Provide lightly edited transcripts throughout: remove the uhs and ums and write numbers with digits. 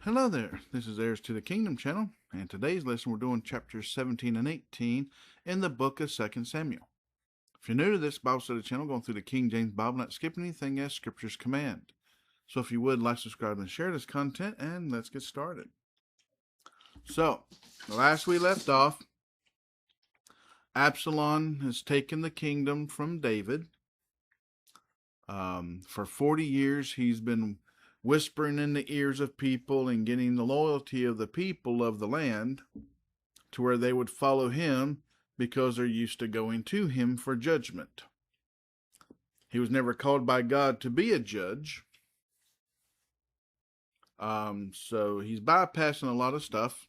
Hello there, this is Heirs to the Kingdom channel, and today's lesson we're doing chapters 17 and 18 in the book of 2 Samuel. If you're new to this Bible study channel, going through the King James Bible, not skipping anything as Scripture's command. So if you would, like, subscribe, and share this content, and let's get started. So, the last we left off, Absalom has taken the kingdom from David. For 40 years, he's been whispering in the ears of people and getting the loyalty of the people of the land to where they would follow him because they're used to going to him for judgment. He was never called by God to be a judge. So he's bypassing a lot of stuff.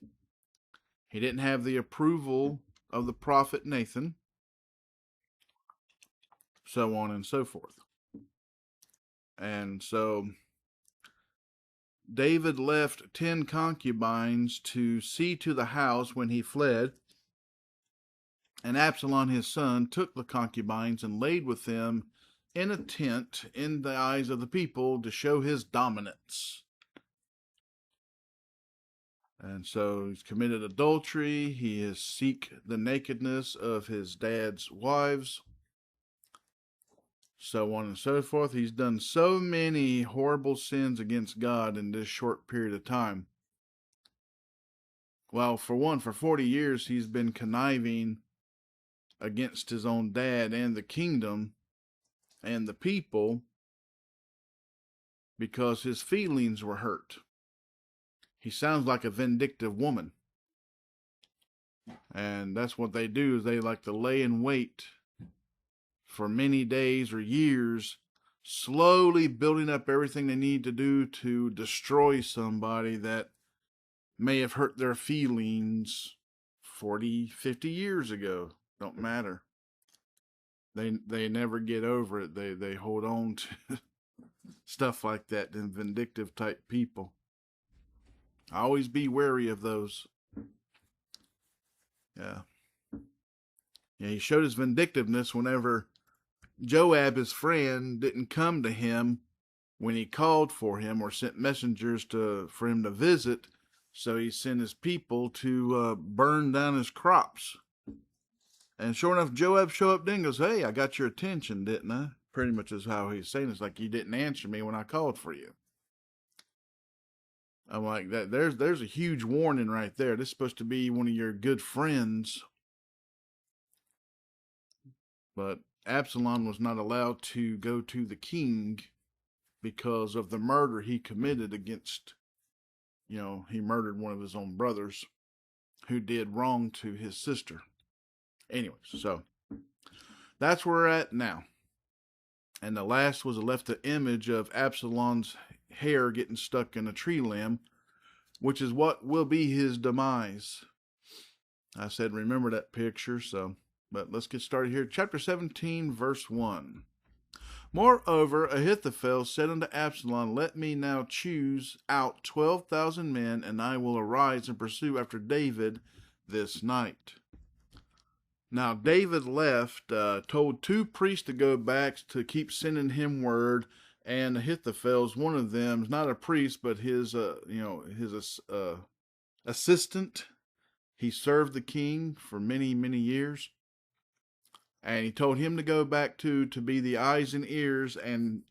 He didn't have the approval of the prophet Nathan, so on and so forth. And so David left 10 concubines to see to the house when he fled, and Absalom his son took the concubines and laid with them in a tent in the eyes of the people to show his dominance. And so he's committed adultery, he has seek the nakedness of his dad's wives, so on and so forth. He's done so many horrible sins against God in this short period of time. Well, for one, for 40 years, he's been conniving against his own dad and the kingdom and the people because his feelings were hurt. He sounds like a vindictive woman. And that's what they do, is they like to lay in wait for many days or years, slowly building up everything they need to do to destroy somebody that may have hurt their feelings 40, 50 years ago. Don't matter. They never get over it. They hold on to stuff like that, and vindictive type people. Always be wary of those. Yeah, he showed his vindictiveness whenever Joab, his friend, didn't come to him when he called for him or sent messengers for him to visit. So he sent his people to burn down his crops. And sure enough, Joab showed up then and goes, "Hey, I got your attention, didn't I?" Pretty much is how he's saying. It's like, you didn't answer me when I called for you. I'm like, that. There's a huge warning right there. This is supposed to be one of your good friends. But Absalom was not allowed to go to the king because of the murder he committed against, he murdered one of his own brothers who did wrong to his sister. Anyways, so that's where we're at now. And the last was left the image of Absalom's hair getting stuck in a tree limb, which is what will be his demise. I said, remember that picture, but let's get started here. Chapter 17, verse 1. Moreover, Ahithophel said unto Absalom, Let me now choose out 12,000 men, and I will arise and pursue after David this night. Now David left, told 2 priests to go back to keep sending him word, and Ahithophel's one of them. Is not a priest, but his assistant. He served the king for many, many years. And he told him to go back to be the eyes and ears and,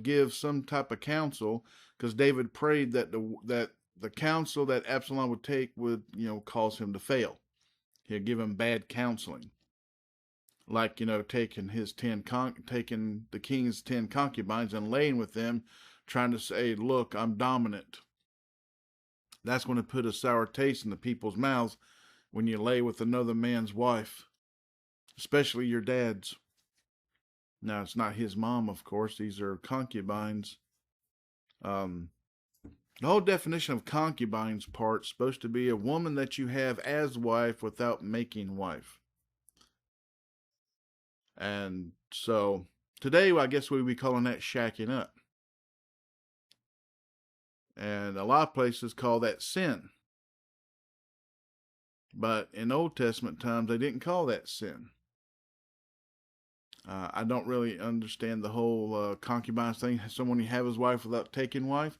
give some type of counsel, because David prayed that the counsel that Absalom would take would, cause him to fail. He'd give him bad counseling. Like, taking the king's 10 concubines and laying with them, trying to say, look, I'm dominant. That's going to put a sour taste in the people's mouths when you lay with another man's wife, especially your dad's. Now, it's not his mom, of course. These are concubines. The whole definition of concubines part is supposed to be a woman that you have as wife without making wife. And so today, I guess we'd be calling that shacking up. And a lot of places call that sin. But in Old Testament times, they didn't call that sin. I don't really understand the whole concubines thing. Someone you have his wife without taking wife.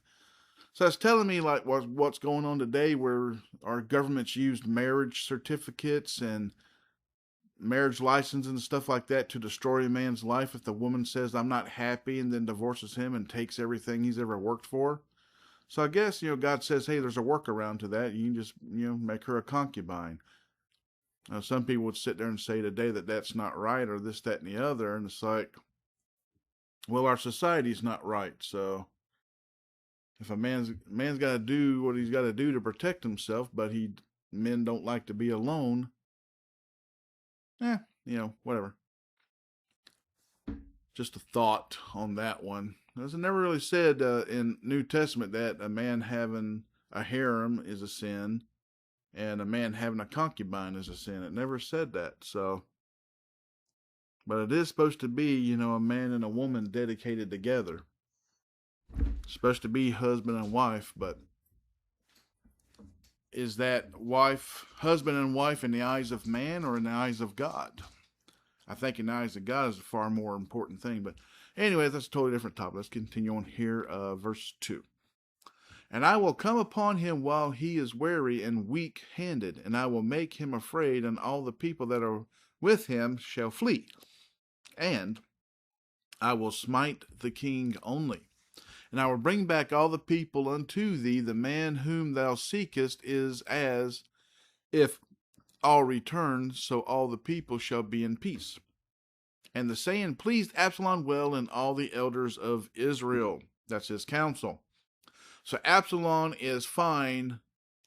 So it's telling me like what's going on today, where our government's used marriage certificates and marriage license and stuff like that to destroy a man's life if the woman says I'm not happy and then divorces him and takes everything he's ever worked for. So I guess, God says, hey, there's a workaround to that. You can just, make her a concubine. Now, some people would sit there and say today that that's not right, or this, that, and the other. And it's like, well, our society's not right. So if a man's got to do what he's got to do to protect himself, but men don't like to be alone, whatever. Just a thought on that one. It never really said in New Testament that a man having a harem is a sin and a man having a concubine is a sin. It never said that. So, but it is supposed to be, a man and a woman dedicated together. It's supposed to be husband and wife, but is that husband and wife in the eyes of man or in the eyes of God? I think in the eyes of God is a far more important thing. But anyway, that's a totally different topic. Let's continue on here. Verse 2. And I will come upon him while he is weary and weak-handed, and I will make him afraid, and all the people that are with him shall flee. And I will smite the king only. And I will bring back all the people unto thee. The man whom thou seekest is as if all return, so all the people shall be in peace. And the saying pleased Absalom well and all the elders of Israel. That's his council. So Absalom is fine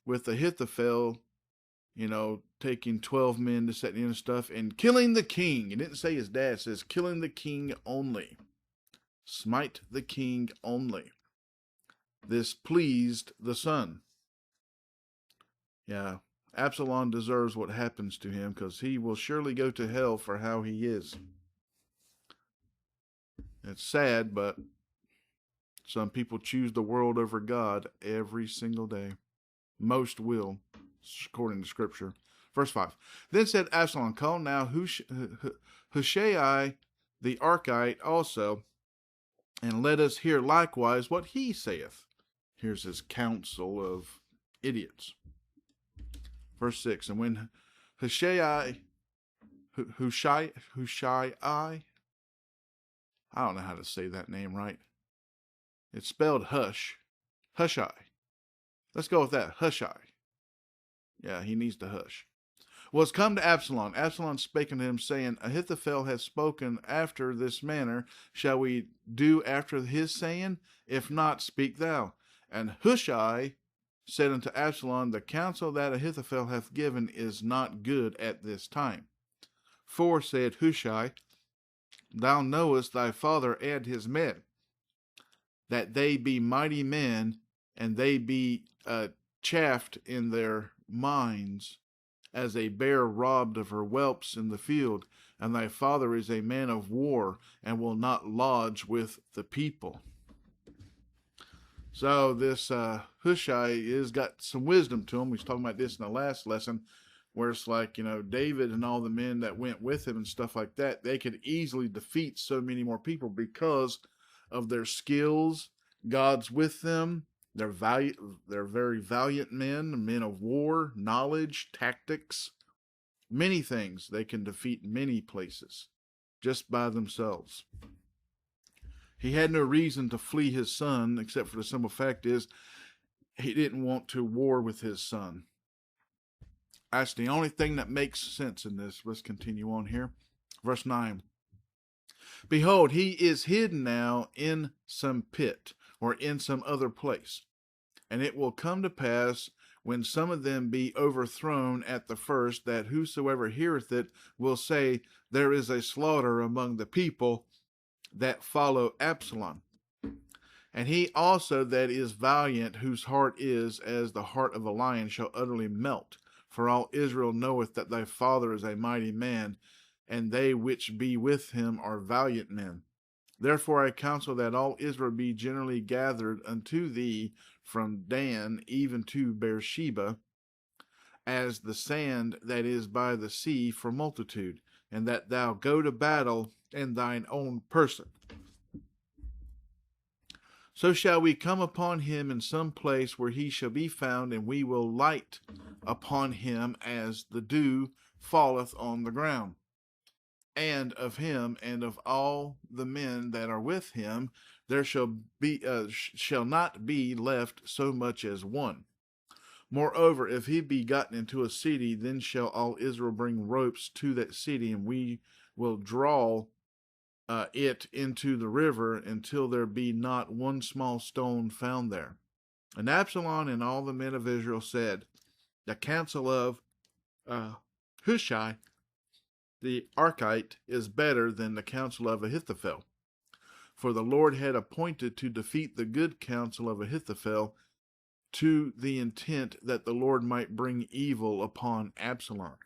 with Ahithophel, taking 12 men to set in and stuff and killing the king. It didn't say his dad, it says killing the king only. Smite the king only. This pleased the son. Yeah, Absalom deserves what happens to him because he will surely go to hell for how he is. It's sad, but some people choose the world over God every single day. Most will, according to Scripture. Verse 5. Then said Absalom, call now Hushai the Archite also, and let us hear likewise what he saith. Here's his council of idiots. Verse 6. And when Hushai, I don't know how to say that name right. It's spelled Hushai. Let's go with that, Hushai. Yeah, he needs to hush. Was come to Absalom. Absalom spake unto him, saying, Ahithophel hath spoken after this manner. Shall we do after his saying? If not, speak thou. And Hushai said unto Absalom, the counsel that Ahithophel hath given is not good at this time. For, said Hushai, thou knowest thy father and his men, that they be mighty men, and they be chafed in their minds, as a bear robbed of her whelps in the field, and thy father is a man of war, and will not lodge with the people. So this Hushai has got some wisdom to him. We was talking about this in the last lesson, where it's like, David and all the men that went with him and stuff like that, they could easily defeat so many more people because of their skills. God's with them. They're very valiant men of war, knowledge, tactics, many things. They can defeat many places just by themselves. He had no reason to flee his son, except for the simple fact is he didn't want to war with his son. That's the only thing that makes sense in this. Let's continue on here. Verse 9. Behold, he is hidden now in some pit, or in some other place. And it will come to pass, when some of them be overthrown at the first, that whosoever heareth it will say, there is a slaughter among the people that follow Absalom. And he also that is valiant, whose heart is as the heart of a lion, shall utterly melt. For all Israel knoweth that thy father is a mighty man, and they which be with him are valiant men. Therefore I counsel that all Israel be generally gathered unto thee from Dan even to Beersheba, as the sand that is by the sea for multitude, and that thou go to battle in thine own person. So shall we come upon him in some place where he shall be found, and we will light upon him as the dew falleth on the ground. And of him and of all the men that are with him, there shall not be left so much as one. Moreover, if he be gotten into a city, then shall all Israel bring ropes to that city, and we will draw it into the river until there be not one small stone found there. And Absalom and all the men of Israel said, the counsel of Hushai the Archite is better than the counsel of Ahithophel. For the Lord had appointed to defeat the good counsel of Ahithophel, to the intent that the Lord might bring evil upon Absalom.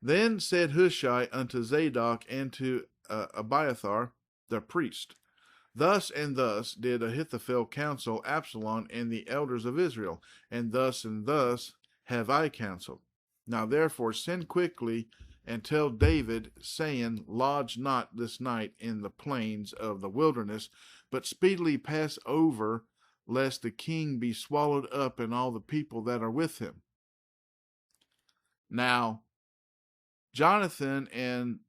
Then said Hushai unto Zadok and to Abiathar the priest, thus and thus did Ahithophel counsel Absalom and the elders of Israel, and thus have I counseled. Now therefore send quickly and tell David, saying, lodge not this night in the plains of the wilderness, but speedily pass over, lest the king be swallowed up and all the people that are with him. Now Jonathan and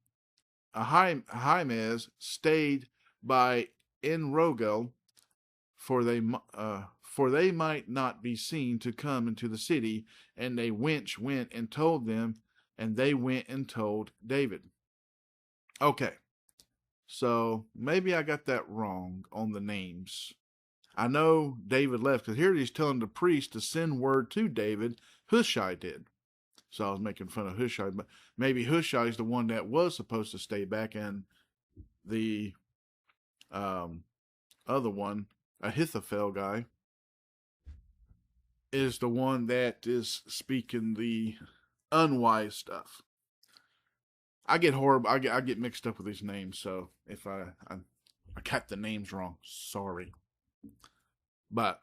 Ahimaaz stayed by Enrogel, for they might not be seen to come into the city, and they went and told them, and they went and told David. Okay, so maybe I got that wrong on the names. I know David left, because here he's telling the priest to send word to David. Hushai did. So I was making fun of Hushai, but maybe Hushai is the one that was supposed to stay back, and the other one, Ahithophel guy, is the one that is speaking the unwise stuff. I get horrible. I get mixed up with these names, so if I got the names wrong, sorry. But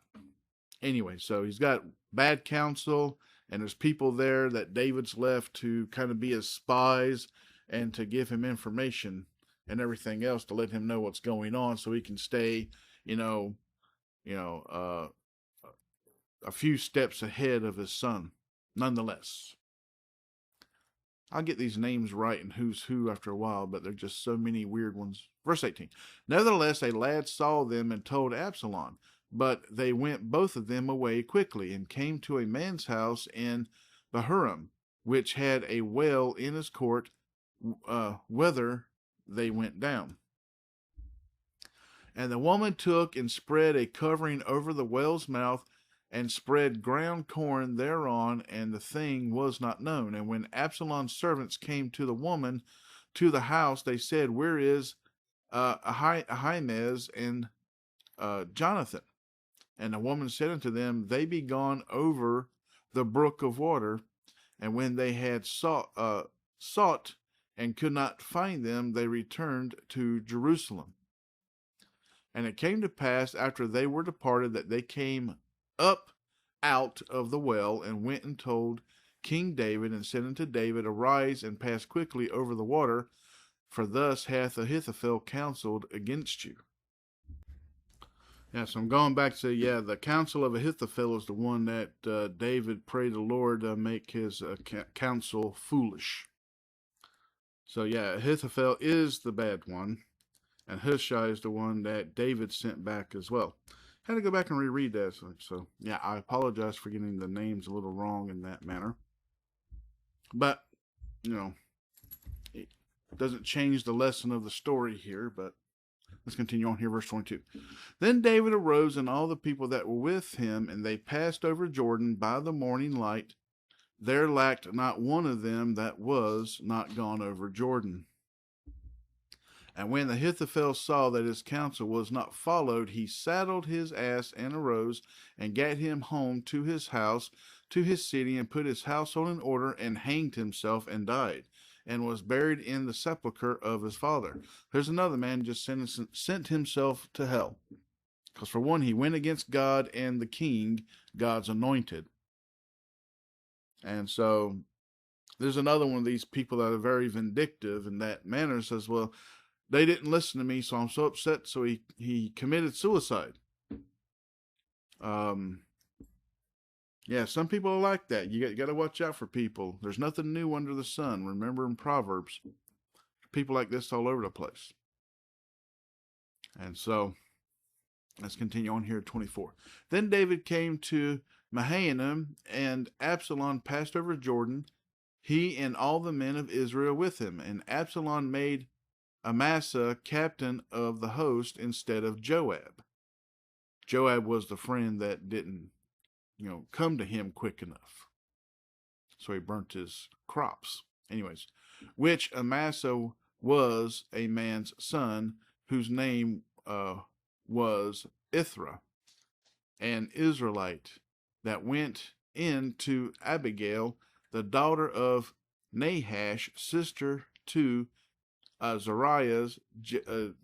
anyway, so he's got bad counsel, and there's people there that David's left to kind of be his spies and to give him information and everything else to let him know what's going on, so he can stay, a few steps ahead of his son. Nonetheless, I'll get these names right and who's who after a while, but there's just so many weird ones. Verse 18. Nevertheless, a lad saw them and told Absalom, but they went both of them away quickly, and came to a man's house in Bahurim, which had a well in his court, whither they went down. And the woman took and spread a covering over the well's mouth, and spread ground corn thereon, and the thing was not known. And when Absalom's servants came to the woman to the house, they said, where is Ahimaaz and Jonathan? And the woman said unto them, they be gone over the brook of water. And when they had sought and could not find them, they returned to Jerusalem. And it came to pass, after they were departed, that they came up out of the well, and went and told King David, and said unto David, arise and pass quickly over the water, for thus hath Ahithophel counseled against you. Yeah, so I'm going back to, the counsel of Ahithophel is the one that David prayed the Lord to make his counsel foolish. So Ahithophel is the bad one, and Hushai is the one that David sent back as well. Had to go back and reread that. So I apologize for getting the names a little wrong in that manner. But, it doesn't change the lesson of the story here, but let's continue on here, verse 22. Then David arose and all the people that were with him, and they passed over Jordan by the morning light. There lacked not one of them that was not gone over Jordan. And when Ahithophel saw that his counsel was not followed, he saddled his ass and arose and gat him home to his house, to his city, and put his household in order, and hanged himself and died, and was buried in the sepulchre of his father. There's another man just sent himself to hell. Because for one, he went against God and the king, God's anointed. And so there's another one of these people that are very vindictive in that manner, says, well, they didn't listen to me, so I'm so upset. So he committed suicide. Yeah, some people are like that. You got to watch out for people. There's nothing new under the sun. Remember in Proverbs, people like this all over the place. And so, let's continue on here at 24. Then David came to Mahanaim, and Absalom passed over Jordan, he and all the men of Israel with him. And Absalom made Amasa captain of the host instead of Joab. Joab was the friend that didn't, come to him quick enough. So he burnt his crops. Anyways, which Amasa was a man's son, whose name was Ithra, an Israelite, that went in to Abigail, the daughter of Nahash, sister to Zeruiah's,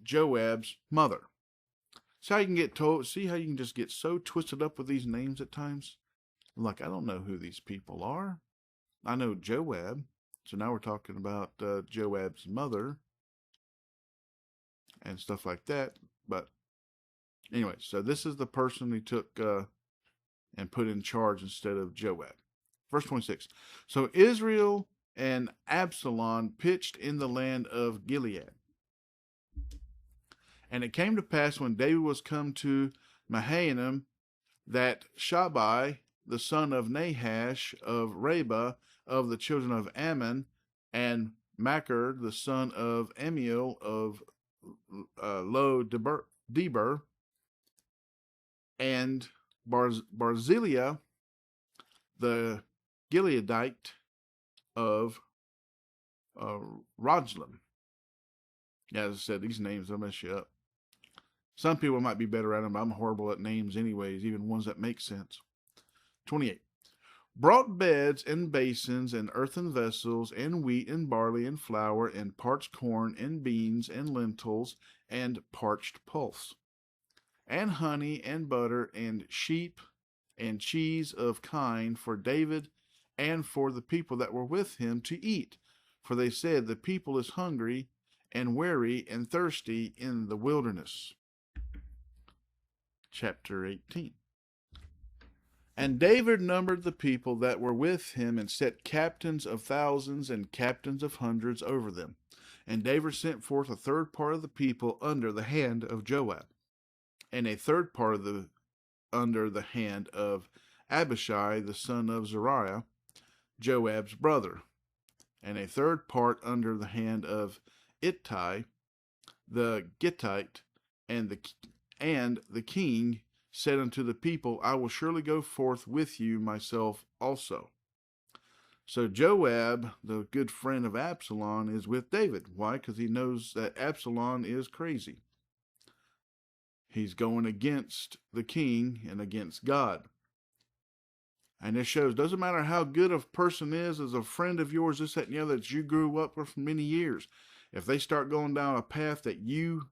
Joab's mother. See how you can just get so twisted up with these names at times? Like, I don't know who these people are. I know Joab. So now we're talking about Joab's mother and stuff like that. But anyway, so this is the person he took and put in charge instead of Joab. Verse 26. So Israel and Absalom pitched in the land of Gilead. And it came to pass when David was come to Mahanaim that Shabai, the son of Nahash of Reba, of the children of Ammon, and Machir, the son of Amiel of Lo-Deber, and Barzillai, the Gileadite of Rajlam. Yeah, as I said, these names, they'll mess you up. Some people might be better at them, but I'm horrible at names anyways, even ones that make sense. 28. Brought beds and basins and earthen vessels and wheat and barley and flour and parched corn and beans and lentils and parched pulse and honey and butter and sheep and cheese of kine for David and for the people that were with him to eat. For they said, the people is hungry and weary and thirsty in the wilderness. Chapter 18. And David numbered the people that were with him and set captains of thousands and captains of hundreds over them. And David sent forth a third part of the people under the hand of Joab, and a third part of under the hand of Abishai, the son of Zeruiah, Joab's brother, and a third part under the hand of Ittai, the Gittite, and the king said unto the people, I will surely go forth with you myself also. So Joab, the good friend of Absalom, is with David. Why? Because he knows that Absalom is crazy. He's going against the king and against God. And it shows, doesn't matter how good a person is as a friend of yours, this, that, and the other, that you grew up with for many years. If they start going down a path that you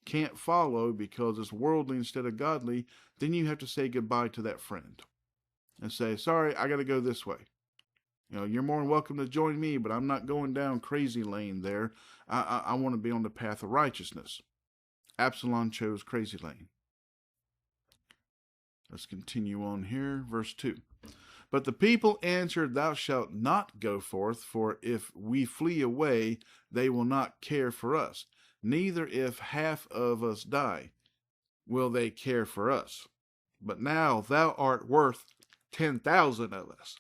can't follow because it's worldly instead of godly, then you have to say goodbye to that friend and say, sorry, I got to go this way. You're more than welcome to join me, but I'm not going down crazy lane there. I want to be on the path of righteousness. Absalom chose crazy lane. Let's continue on here. Verse 2. But the people answered, Thou shalt not go forth, for if we flee away, they will not care for us. Neither if half of us die, will they care for us. But now thou art worth 10,000 of us.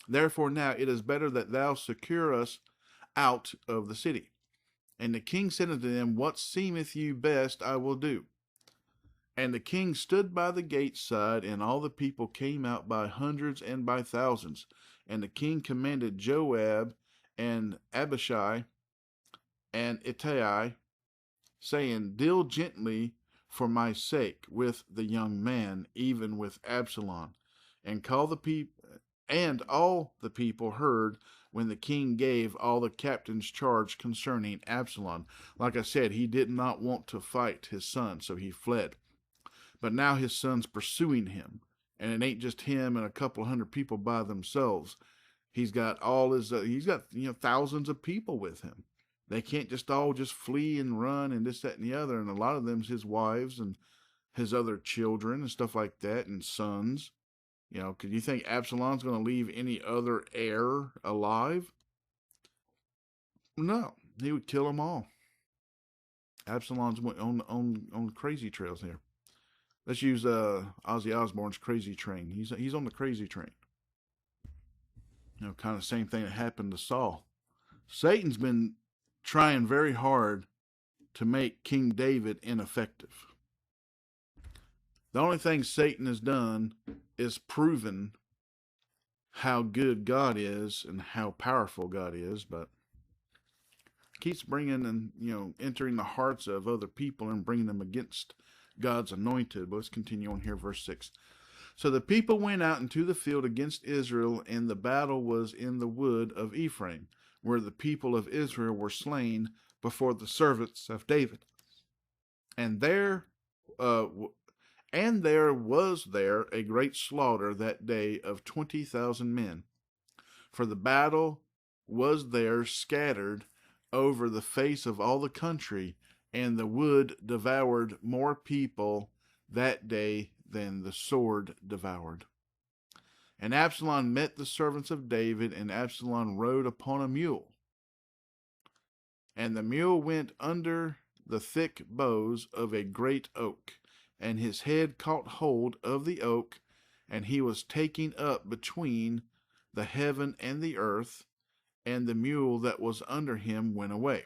Therefore now it is better that thou secure us out of the city. And the king said unto them, What seemeth you best, I will do. And the king stood by the gate side, and all the people came out by hundreds and by thousands. And the king commanded Joab and Abishai and Ittai, saying, Deal gently for my sake with the young man, even with Absalom. And call the people, and all the people heard when the king gave all the captains charge concerning Absalom. Like I said, he did not want to fight his son, so he fled. But now his son's pursuing him, and it ain't just him and a couple hundred people by themselves. He's got thousands of people with him. They can't just all just flee and run and this, that, and the other. And a lot of them's his wives and his other children and stuff like that, and sons. You know, could you think Absalom's going to leave any other heir alive? No, he would kill them all. Absalom's on crazy trails here. Let's use Ozzy Osbourne's Crazy Train. He's on the crazy train. You know, kind of same thing that happened to Saul. Satan's been trying very hard to make King David ineffective. The only thing Satan has done is proven how good God is and how powerful God is, but keeps bringing and, you know, entering the hearts of other people and bringing them against God's anointed. But let's continue on here, verse 6. So the people went out into the field against Israel, and the battle was in the wood of Ephraim, where the people of Israel were slain before the servants of David. And there was a great slaughter that day of 20,000 men. For the battle was there scattered over the face of all the country, and the wood devoured more people that day than the sword devoured. And Absalom met the servants of David, and Absalom rode upon a mule. And the mule went under the thick boughs of a great oak, and his head caught hold of the oak, and he was taken up between the heaven and the earth, and the mule that was under him went away.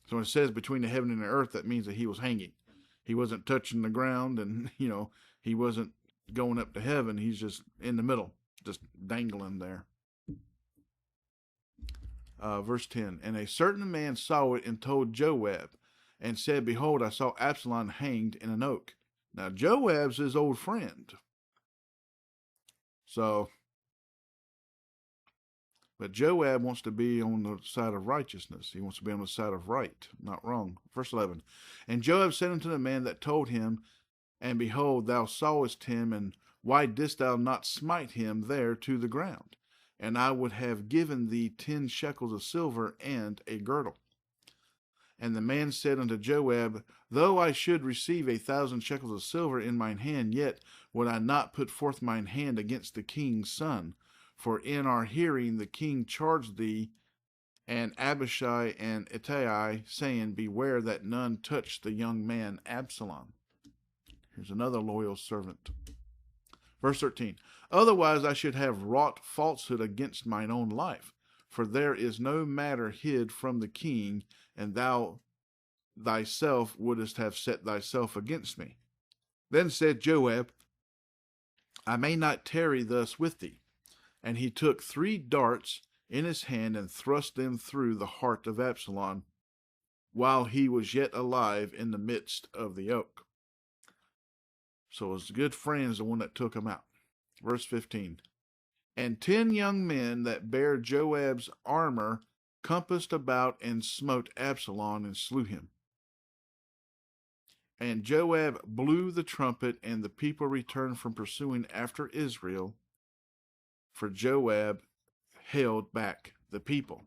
So when it says between the heaven and the earth, that means that he was hanging. He wasn't touching the ground, and, you know, he wasn't going up to heaven. He's just in the middle, just dangling there. Verse 10, and a certain man saw it and told Joab, and said, behold, I saw Absalom hanged in an oak. Now, Joab's his old friend. But Joab wants to be on the side of righteousness. He wants to be on the side of right, not wrong. Verse 11, and Joab said unto the man that told him, and behold, thou sawest him, and why didst thou not smite him there to the ground? And I would have given thee 10 shekels of silver and a girdle. And the man said unto Joab, though I should receive 1,000 shekels of silver in mine hand, yet would I not put forth mine hand against the king's son. For in our hearing the king charged thee and Abishai and Ittai, saying, beware that none touch the young man Absalom. Here's another loyal servant. Verse 13, otherwise I should have wrought falsehood against mine own life, for there is no matter hid from the king, and thou thyself wouldest have set thyself against me. Then said Joab, I may not tarry thus with thee. And he took 3 darts in his hand and thrust them through the heart of Absalom, while he was yet alive in the midst of the oak. So his good friend's the one that took him out. Verse 15, and 10 young men that bare Joab's armor compassed about and smote Absalom and slew him. And Joab blew the trumpet, and the people returned from pursuing after Israel, for Joab held back the people.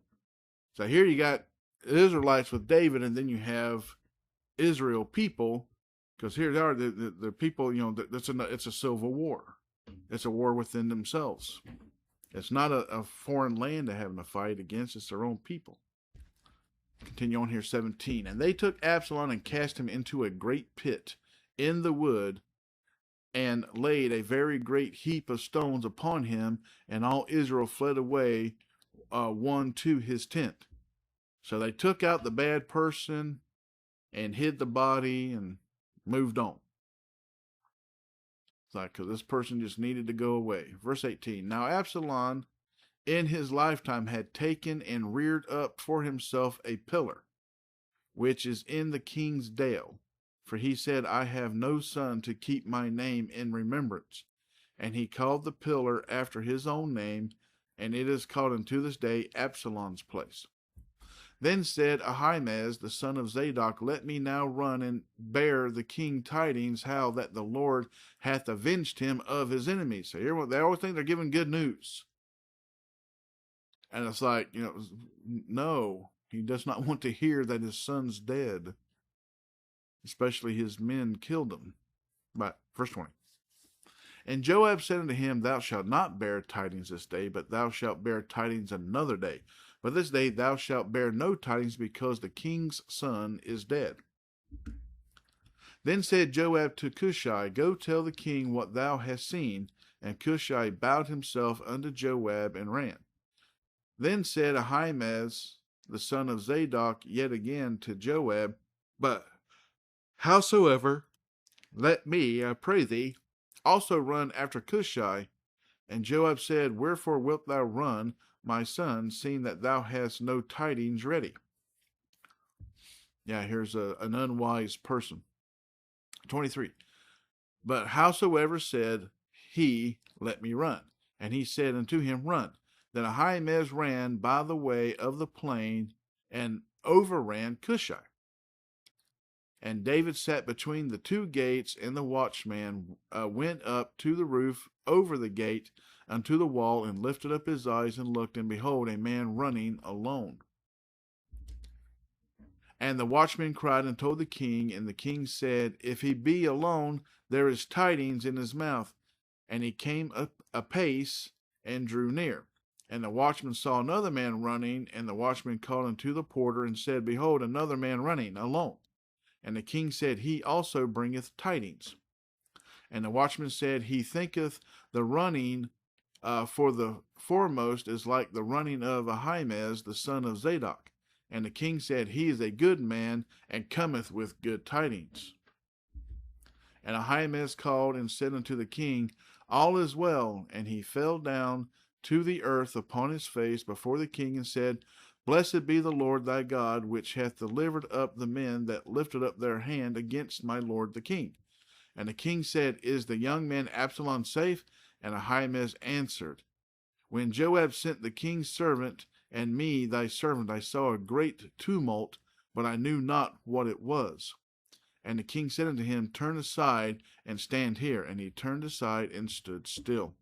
So here you got Israelites with David, and then you have Israel people, because here they are, the people, you know, it's a civil war. It's a war within themselves. It's not a foreign land they're having to fight against. It's their own people. Continue on here, 17. And they took Absalom and cast him into a great pit in the wood, and laid a very great heap of stones upon him, and all Israel fled away, one to his tent. So they took out the bad person and hid the body and moved on. It's like, because this person just needed to go away. Verse 18, now Absalom in his lifetime had taken and reared up for himself a pillar, which is in the king's dale. For he said, I have no son to keep my name in remembrance. And he called the pillar after his own name, and it is called unto this day Absalom's place. Then said Ahimaaz, the son of Zadok, let me now run and bear the king tidings how that the Lord hath avenged him of his enemies. So here, they always think they're giving good news. And it's like, you know, no, He does not want to hear that his son's dead, especially his men killed him. But verse 20. And Joab said unto him, Thou shalt not bear tidings this day, but thou shalt bear tidings another day. But this day thou shalt bear no tidings, because the king's son is dead. Then said Joab to Cushai, Go tell the king what thou hast seen. And Cushai bowed himself unto Joab and ran. Then said Ahimaaz, the son of Zadok, yet again to Joab, But howsoever, let me, I pray thee, also run after Cushai. And Joab said, Wherefore wilt thou run, my son, seeing that thou hast no tidings ready? Yeah, here's an unwise person. 23. But howsoever said he, Let me run. And he said unto him, Run. Then Ahimaaz ran by the way of the plain and overran Cushai. And David sat between the two gates, and the watchman went up to the roof over the gate unto the wall, and lifted up his eyes and looked, and behold, a man running alone. And the watchman cried and told the king, and the king said, If he be alone, there is tidings in his mouth. And he came up apace and drew near. And the watchman saw another man running, and the watchman called unto the porter and said, Behold, another man running alone. And the king said, He also bringeth tidings. And the watchman said, He thinketh the running for the foremost is like the running of Ahimaaz, the son of Zadok. And the king said, He is a good man, and cometh with good tidings. And Ahimaaz called and said unto the king, All is well. And he fell down to the earth upon his face before the king, and said, Blessed be the Lord thy God, which hath delivered up the men that lifted up their hand against my lord the king. And the king said, Is the young man Absalom safe? And Ahimaaz answered, When Joab sent the king's servant and me thy servant, I saw a great tumult, but I knew not what it was. And the king said unto him, Turn aside and stand here. And he turned aside and stood still.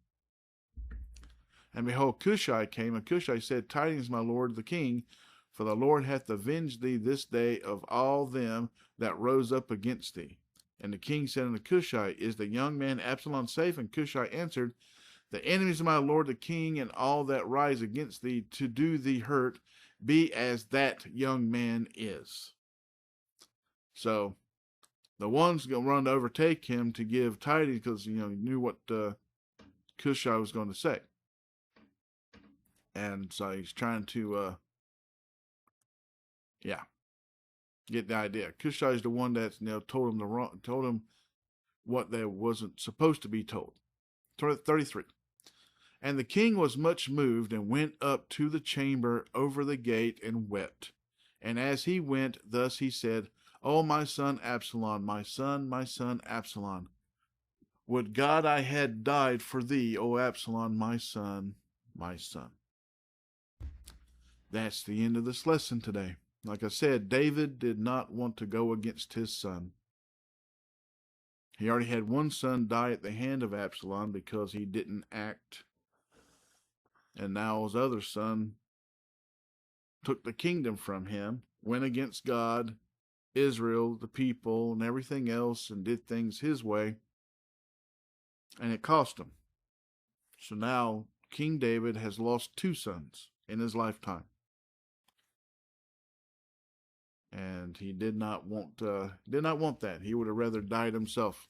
And behold, Cushai came, and Cushai said, Tidings, my lord the king, for the Lord hath avenged thee this day of all them that rose up against thee. And the king said unto Cushai, Is the young man Absalom safe? And Cushai answered, The enemies of my lord the king, and all that rise against thee to do thee hurt, be as that young man is. So the one's going to run to overtake him to give tidings, because he knew what Cushai was going to say. And so he's trying to, get the idea. Cushai is the one that told him what they wasn't supposed to be told. 33. And the king was much moved, and went up to the chamber over the gate, and wept. And as he went, thus he said, O my son Absalom, my son Absalom, would God I had died for thee, O Absalom, my son, my son. That's the end of this lesson today. Like I said, David did not want to go against his son. He already had one son die at the hand of Absalom because he didn't act. And now his other son took the kingdom from him, went against God, Israel, the people, and everything else, and did things his way. And it cost him. So now King David has lost two sons in his lifetime. And he did not want that. He would have rather died himself.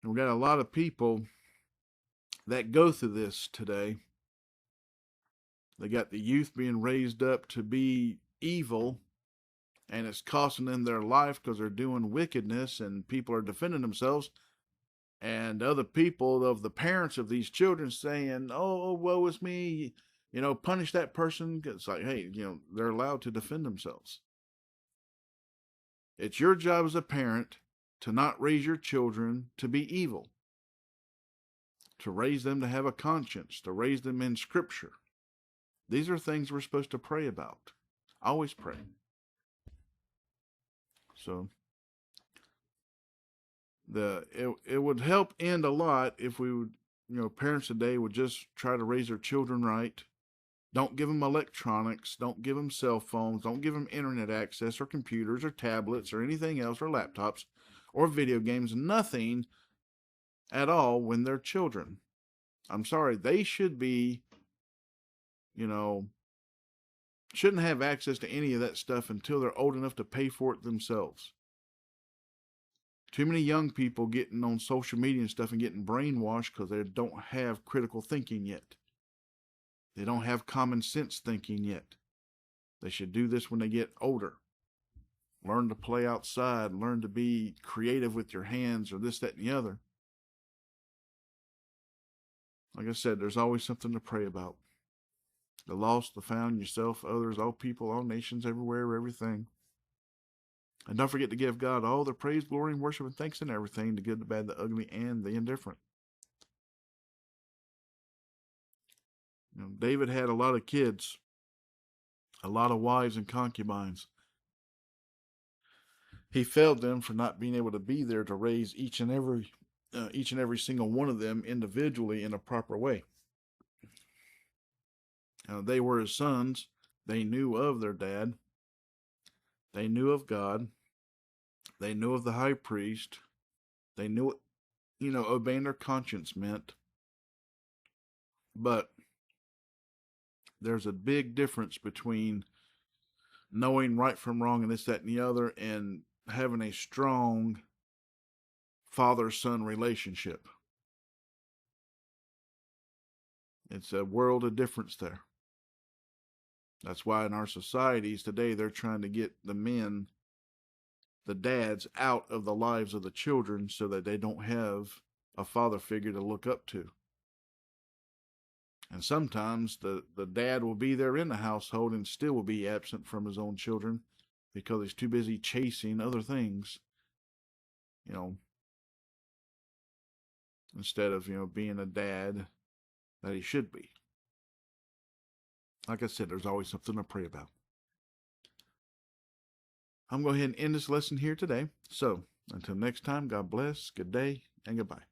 And we got a lot of people that go through this today. They got the youth being raised up to be evil, and it's costing them their life because they're doing wickedness, and people are defending themselves. And other people, of the parents of these children, saying, "Oh, woe is me, punish that person." It's like, hey, they're allowed to defend themselves. It's your job as a parent to not raise your children to be evil, to raise them to have a conscience, to raise them in Scripture. These are things we're supposed to pray about. Always pray. So it would help end a lot if we would, parents today would just try to raise their children right, Don't give them electronics. Don't give them cell phones. Don't give them internet access or computers or tablets or anything else or laptops or video games. Nothing at all when they're children. I'm sorry. They should be, shouldn't have access to any of that stuff until they're old enough to pay for it themselves. Too many young people getting on social media and stuff and getting brainwashed because they don't have critical thinking yet. They don't have common sense thinking yet. They should do this when they get older. Learn to play outside. Learn to be creative with your hands or this, that, and the other. Like I said, there's always something to pray about. The lost, the found, yourself, others, all people, all nations, everywhere, everything. And don't forget to give God all the praise, glory, and worship and thanks in everything, the good, the bad, the ugly, and the indifferent. David had a lot of kids, a lot of wives and concubines. He failed them for not being able to be there to raise each and every single one of them individually in a proper way. They were his sons. They knew of their dad. They knew of God. They knew of the high priest. They knew what, obeying their conscience meant. But there's a big difference between knowing right from wrong and this, that, and the other, and having a strong father-son relationship. It's a world of difference there. That's why in our societies today, they're trying to get the men, the dads, out of the lives of the children so that they don't have a father figure to look up to. And sometimes the dad will be there in the household and still will be absent from his own children because he's too busy chasing other things, instead of, being a dad that he should be. Like I said, there's always something to pray about. I'm going to go ahead and end this lesson here today. So, until next time, God bless, good day, and goodbye.